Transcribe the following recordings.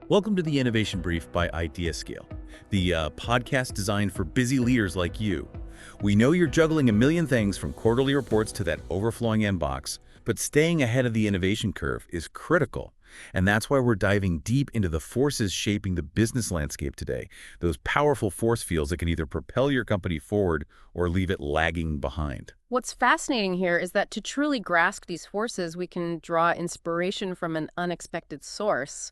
Welcome to the Innovation Brief by IdeaScale, the podcast designed for busy leaders like you. We know you're juggling a million things from quarterly reports to that overflowing inbox, but staying ahead of the innovation curve is critical. And that's why we're diving deep into the forces shaping the business landscape today, those powerful force fields that can either propel your company forward or leave it lagging behind. What's fascinating here is that to truly grasp these forces, we can draw inspiration from an unexpected source: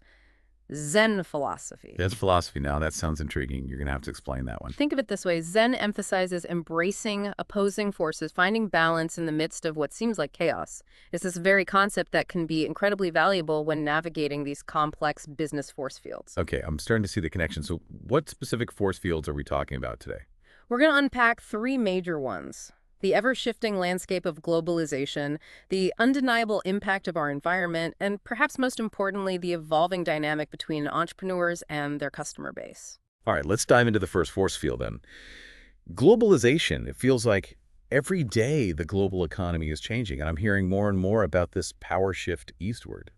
Zen philosophy. That's philosophy now. That sounds intriguing. You're going to have to explain that one. Think of it this way: Zen emphasizes embracing opposing forces, finding balance in the midst of what seems like chaos. It's this very concept that can be incredibly valuable when navigating these complex business force fields. Okay, I'm starting to see the connection. So what specific force fields are we talking about today? We're going to unpack three major ones: the ever-shifting landscape of globalization, the undeniable impact of our environment, and perhaps most importantly, the evolving dynamic between entrepreneurs and their customer base. All right, let's dive into the first force field then. Globalization. It feels like every day the global economy is changing, and I'm hearing more and more about this power shift eastward.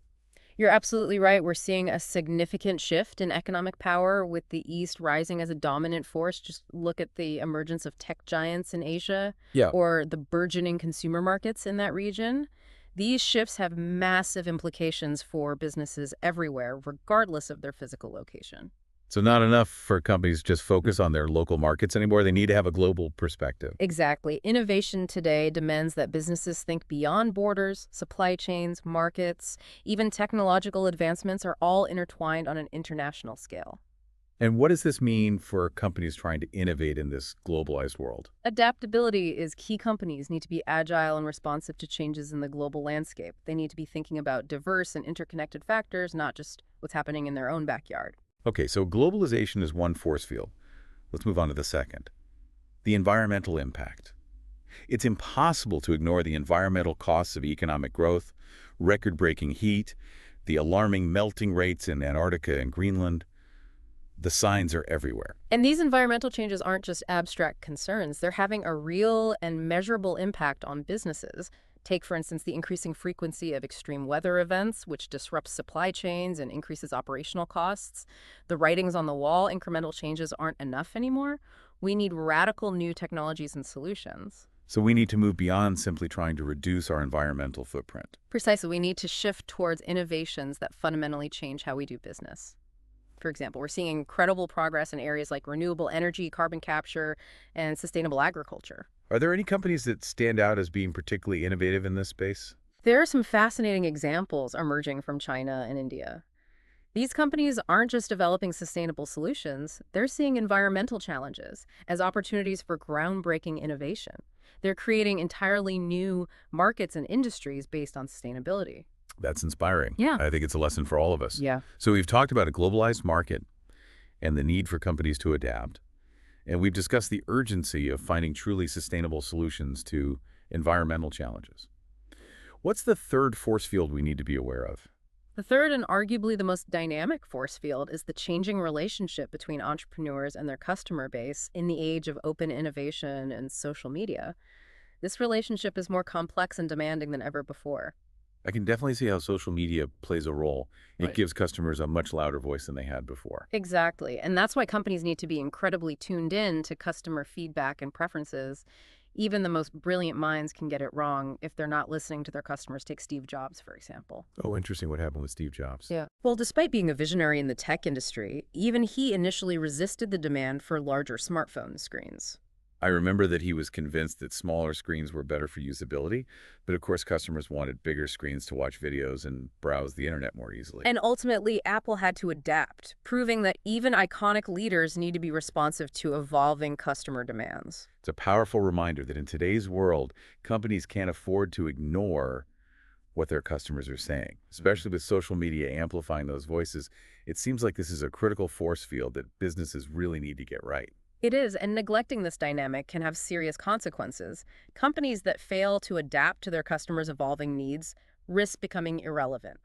You're absolutely right. We're seeing a significant shift in economic power, with the East rising as a dominant force. Just look at the emergence of tech giants in Asia Yeah. or the burgeoning consumer markets in that region. These shifts have massive implications for businesses everywhere, regardless of their physical location. So not enough for companies to just focus on their local markets anymore. They need to have a global perspective. Exactly. Innovation today demands that businesses think beyond borders. Supply chains, markets, even technological advancements are all intertwined on an international scale. And what does this mean for companies trying to innovate in this globalized world? Adaptability is key. Companies need to be agile and responsive to changes in the global landscape. They need to be thinking about diverse and interconnected factors, not just what's happening in their own backyard. Okay, so globalization is one force field. Let's move on to the second, the environmental impact. It's impossible to ignore the environmental costs of economic growth, record-breaking heat, the alarming melting rates in Antarctica and Greenland. The signs are everywhere. And these environmental changes aren't just abstract concerns. They're having a real and measurable impact on businesses. Take, for instance, the increasing frequency of extreme weather events, which disrupts supply chains and increases operational costs. The writings on the wall: incremental changes aren't enough anymore. We need radical new technologies and solutions. So we need to move beyond simply trying to reduce our environmental footprint. Precisely, we need to shift towards innovations that fundamentally change how we do business. For example, we're seeing incredible progress in areas like renewable energy, carbon capture, and sustainable agriculture. Are there any companies that stand out as being particularly innovative in this space? There are some fascinating examples emerging from China and India. These companies aren't just developing sustainable solutions, they're seeing environmental challenges as opportunities for groundbreaking innovation. They're creating entirely new markets and industries based on sustainability. That's inspiring. Yeah. I think it's a lesson for all of us. Yeah. So we've talked about a globalized market and the need for companies to adapt. And we've discussed the urgency of finding truly sustainable solutions to environmental challenges. What's the third force field we need to be aware of? The third, and arguably the most dynamic force field, is the changing relationship between entrepreneurs and their customer base in the age of open innovation and social media. This relationship is more complex and demanding than ever before. I can definitely see how social media plays a role. It Right. gives customers a much louder voice than they had before. Exactly. And that's why companies need to be incredibly tuned in to customer feedback and preferences. Even the most brilliant minds can get it wrong if they're not listening to their customers. Take Steve Jobs, for example. Oh, interesting what happened with Steve Jobs. Yeah. Well, despite being a visionary in the tech industry, even he initially resisted the demand for larger smartphone screens. I remember that he was convinced that smaller screens were better for usability, but of course customers wanted bigger screens to watch videos and browse the internet more easily. And ultimately, Apple had to adapt, proving that even iconic leaders need to be responsive to evolving customer demands. It's a powerful reminder that in today's world, companies can't afford to ignore what their customers are saying, especially with social media amplifying those voices. It seems like this is a critical force field that businesses really need to get right. It is, and neglecting this dynamic can have serious consequences. Companies that fail to adapt to their customers' evolving needs risk becoming irrelevant.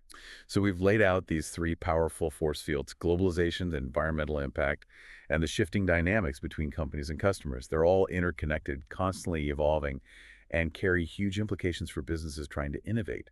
So we've laid out these three powerful force fields: globalization, the environmental impact, and the shifting dynamics between companies and customers. They're all interconnected, constantly evolving, and carry huge implications for businesses trying to innovate.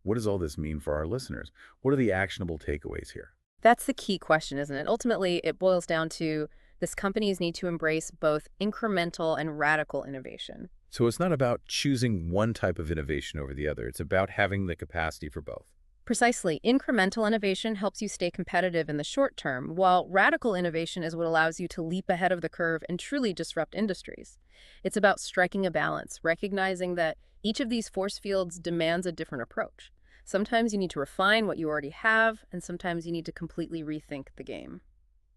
What does all this mean for our listeners? What are the actionable takeaways here? That's the key question, isn't it? Ultimately, it boils down to this companies need to embrace both incremental and radical innovation. So it's not about choosing one type of innovation over the other. It's about having the capacity for both. Precisely, incremental innovation helps you stay competitive in the short term, while radical innovation is what allows you to leap ahead of the curve and truly disrupt industries. It's about striking a balance, recognizing that each of these force fields demands a different approach. Sometimes you need to refine what you already have, and sometimes you need to completely rethink the game.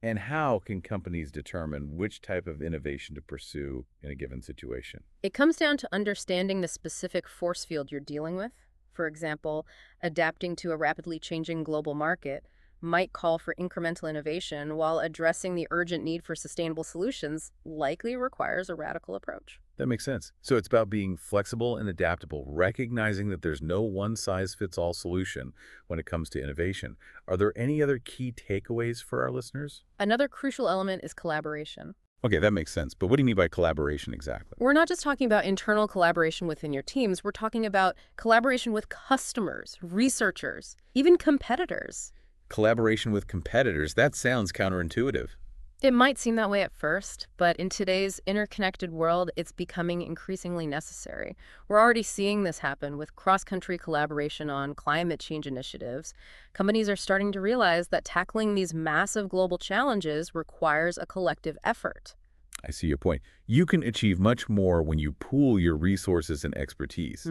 And how can companies determine which type of innovation to pursue in a given situation? It comes down to understanding the specific force field you're dealing with. For example, adapting to a rapidly changing global market might call for incremental innovation, while addressing the urgent need for sustainable solutions likely requires a radical approach. That makes sense. So it's about being flexible and adaptable, recognizing that there's no one-size-fits-all solution when it comes to innovation. Are there any other key takeaways for our listeners? Another crucial element is collaboration. Okay, that makes sense. But what do you mean by collaboration exactly? We're not just talking about internal collaboration within your teams, we're talking about collaboration with customers, researchers, even competitors. Collaboration with competitors, that sounds counterintuitive. It might seem that way at first, but in today's interconnected world, it's becoming increasingly necessary. We're already seeing this happen with cross-country collaboration on climate change initiatives. Companies are starting to realize that tackling these massive global challenges requires a collective effort. I see your point. You can achieve much more when you pool your resources and expertise,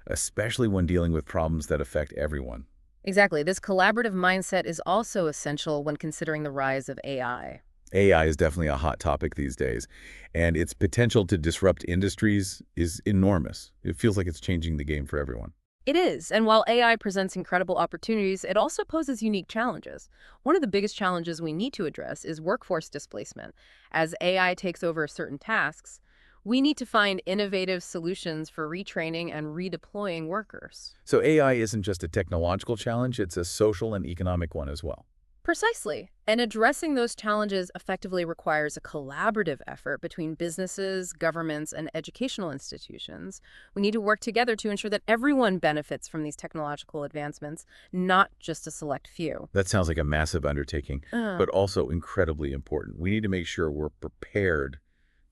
especially when dealing with problems that affect everyone. Exactly. This collaborative mindset is also essential when considering the rise of AI. AI is definitely a hot topic these days, and its potential to disrupt industries is enormous. It feels like it's changing the game for everyone. It is, and while AI presents incredible opportunities, it also poses unique challenges. One of the biggest challenges we need to address is workforce displacement. As AI takes over certain tasks, we need to find innovative solutions for retraining and redeploying workers. So AI isn't just a technological challenge, it's a social and economic one as well. Precisely. And addressing those challenges effectively requires a collaborative effort between businesses, governments, and educational institutions. We need to work together to ensure that everyone benefits from these technological advancements, not just a select few. That sounds like a massive undertaking, but also incredibly important. We need to make sure we're prepared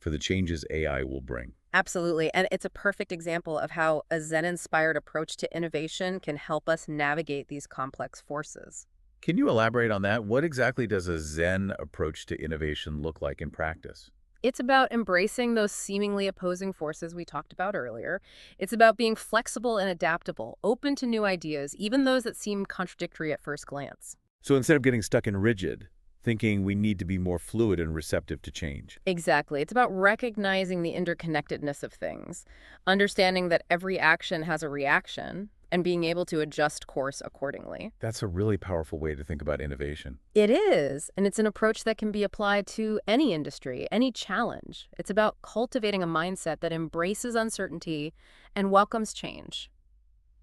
for the changes AI will bring. Absolutely. And it's a perfect example of how a Zen-inspired approach to innovation can help us navigate these complex forces. Can you elaborate on that? What exactly does a Zen approach to innovation look like in practice? It's about embracing those seemingly opposing forces we talked about earlier. It's about being flexible and adaptable, open to new ideas, even those that seem contradictory at first glance. So instead of getting stuck in rigid, thinking we need to be more fluid and receptive to change. Exactly. It's about recognizing the interconnectedness of things, understanding that every action has a reaction, and being able to adjust course accordingly. That's a really powerful way to think about innovation. It is, and it's an approach that can be applied to any industry, any challenge. It's about cultivating a mindset that embraces uncertainty and welcomes change.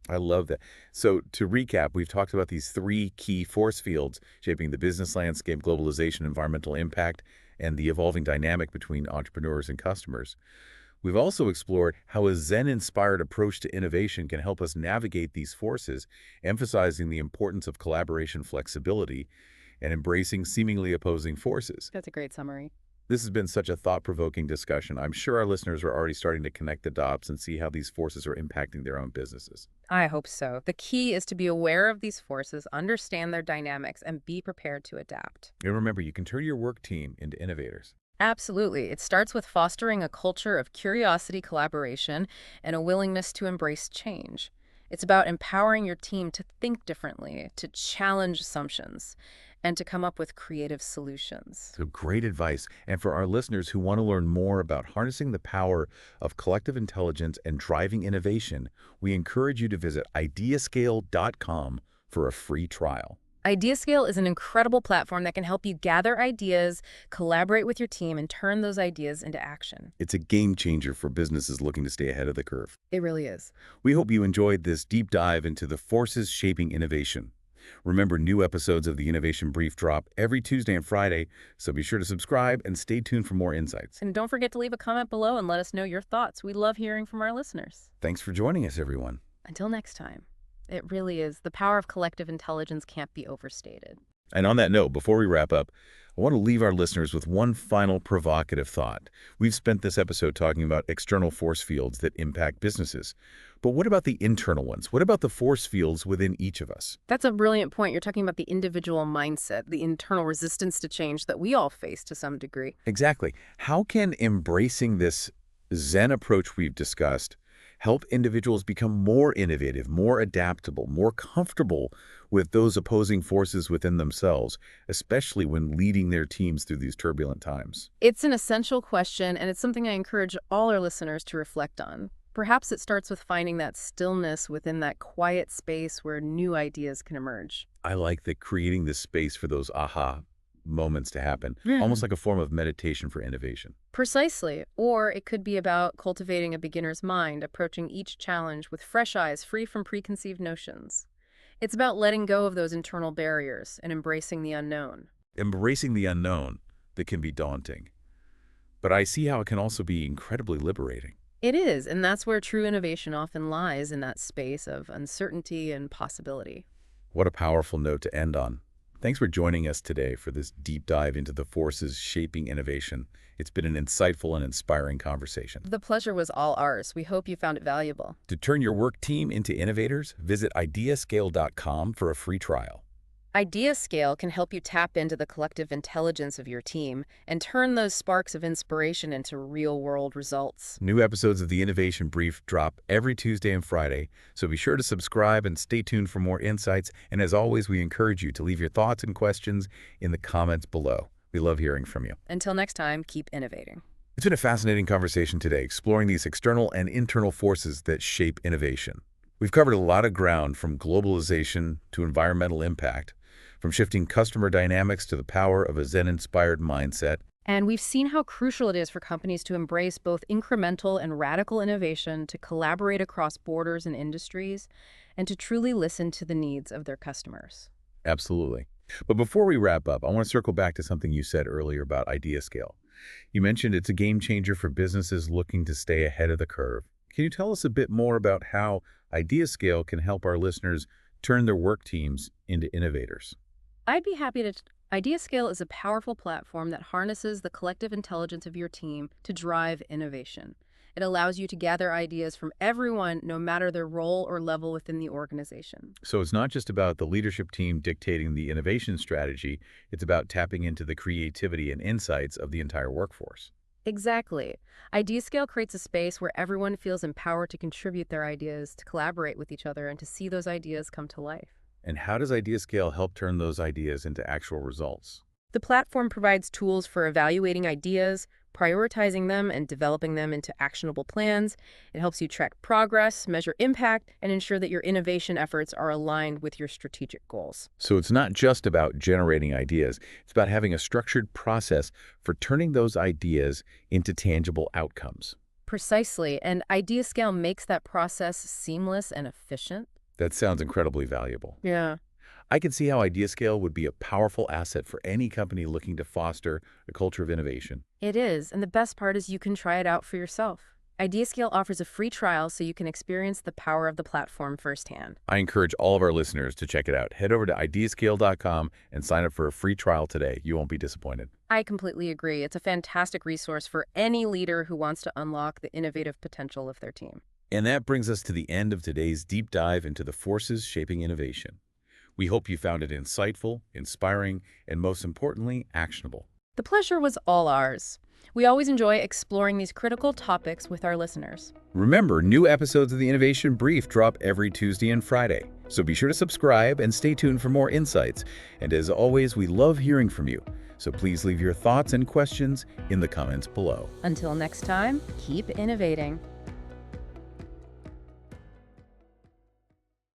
I love that. So to recap, we've talked about these three key force fields shaping the business landscape: globalization, environmental impact, and the evolving dynamic between entrepreneurs and customers. We've also explored how a Zen-inspired approach to innovation can help us navigate these forces, emphasizing the importance of collaboration, flexibility, and embracing seemingly opposing forces. That's a great summary. This has been such a thought-provoking discussion. I'm sure our listeners are already starting to connect the dots and see how these forces are impacting their own businesses. I hope so. The key is to be aware of these forces, understand their dynamics, and be prepared to adapt. And remember, you can turn your work team into innovators. Absolutely. It starts with fostering a culture of curiosity, collaboration, and a willingness to embrace change. It's about empowering your team to think differently, to challenge assumptions, and to come up with creative solutions. So great advice. And for our listeners who want to learn more about harnessing the power of collective intelligence and driving innovation, we encourage you to visit IdeaScale.com for a free trial. IdeaScale is an incredible platform that can help you gather ideas, collaborate with your team, and turn those ideas into action. It's a game changer for businesses looking to stay ahead of the curve. It really is. We hope you enjoyed this deep dive into the forces shaping innovation. Remember, new episodes of the Innovation Brief drop every Tuesday and Friday, so be sure to subscribe and stay tuned for more insights. And don't forget to leave a comment below and let us know your thoughts. We love hearing from our listeners. Thanks for joining us, everyone. Until next time. It really is. The power of collective intelligence can't be overstated. And on that note, before we wrap up, I want to leave our listeners with one final provocative thought. We've spent this episode talking about external force fields that impact businesses. But what about the internal ones? What about the force fields within each of us? That's a brilliant point. You're talking about the individual mindset, the internal resistance to change that we all face to some degree. Exactly. How can embracing this Zen approach we've discussed help individuals become more innovative, more adaptable, more comfortable with those opposing forces within themselves, especially when leading their teams through these turbulent times? It's an essential question, and it's something I encourage all our listeners to reflect on. Perhaps it starts with finding that stillness within that quiet space where new ideas can emerge. I like that, creating this space for those aha moments to happen, Yeah. almost like a form of meditation for innovation. Precisely. Or it could be about cultivating a beginner's mind, approaching each challenge with fresh eyes, free from preconceived notions. It's about letting go of those internal barriers and embracing the unknown. Embracing the unknown that can be daunting. But I see how it can also be incredibly liberating. It is, and that's where true innovation often lies, in that space of uncertainty and possibility. What a powerful note to end on. Thanks for joining us today for this deep dive into the forces shaping innovation. It's been an insightful and inspiring conversation. The pleasure was all ours. We hope you found it valuable. To turn your work team into innovators, visit IdeaScale.com for a free trial. IdeaScale can help you tap into the collective intelligence of your team and turn those sparks of inspiration into real-world results. New episodes of the Innovation Brief drop every Tuesday and Friday, so be sure to subscribe and stay tuned for more insights. And as always, we encourage you to leave your thoughts and questions in the comments below. We love hearing from you. Until next time, keep innovating. It's been a fascinating conversation today, exploring these external and internal forces that shape innovation. We've covered a lot of ground, from globalization to environmental impact, from shifting customer dynamics to the power of a Zen-inspired mindset. And we've seen how crucial it is for companies to embrace both incremental and radical innovation, to collaborate across borders and industries, and to truly listen to the needs of their customers. Absolutely. But before we wrap up, I want to circle back to something you said earlier about IdeaScale. You mentioned it's a game changer for businesses looking to stay ahead of the curve. Can you tell us a bit more about how IdeaScale can help our listeners turn their work teams into innovators? I'd be happy to. IdeaScale is a powerful platform that harnesses the collective intelligence of your team to drive innovation. It allows you to gather ideas from everyone, no matter their role or level within the organization. So it's not just about the leadership team dictating the innovation strategy, it's about tapping into the creativity and insights of the entire workforce. Exactly. IdeaScale creates a space where everyone feels empowered to contribute their ideas, to collaborate with each other, and to see those ideas come to life. And how does IdeaScale help turn those ideas into actual results? The platform provides tools for evaluating ideas, prioritizing them, and developing them into actionable plans. It helps you track progress, measure impact, and ensure that your innovation efforts are aligned with your strategic goals. So it's not just about generating ideas, it's about having a structured process for turning those ideas into tangible outcomes. Precisely, and IdeaScale makes that process seamless and efficient. That sounds incredibly valuable. Yeah. I can see how IdeaScale would be a powerful asset for any company looking to foster a culture of innovation. It is, and the best part is you can try it out for yourself. IdeaScale offers a free trial so you can experience the power of the platform firsthand. I encourage all of our listeners to check it out. Head over to IdeaScale.com and sign up for a free trial today. You won't be disappointed. I completely agree. It's a fantastic resource for any leader who wants to unlock the innovative potential of their team. And that brings us to the end of today's deep dive into the forces shaping innovation. We hope you found it insightful, inspiring, and most importantly, actionable. The pleasure was all ours. We always enjoy exploring these critical topics with our listeners. Remember, new episodes of the Innovation Brief drop every Tuesday and Friday, so be sure to subscribe and stay tuned for more insights. And as always, we love hearing from you, so please leave your thoughts and questions in the comments below. Until next time, keep innovating.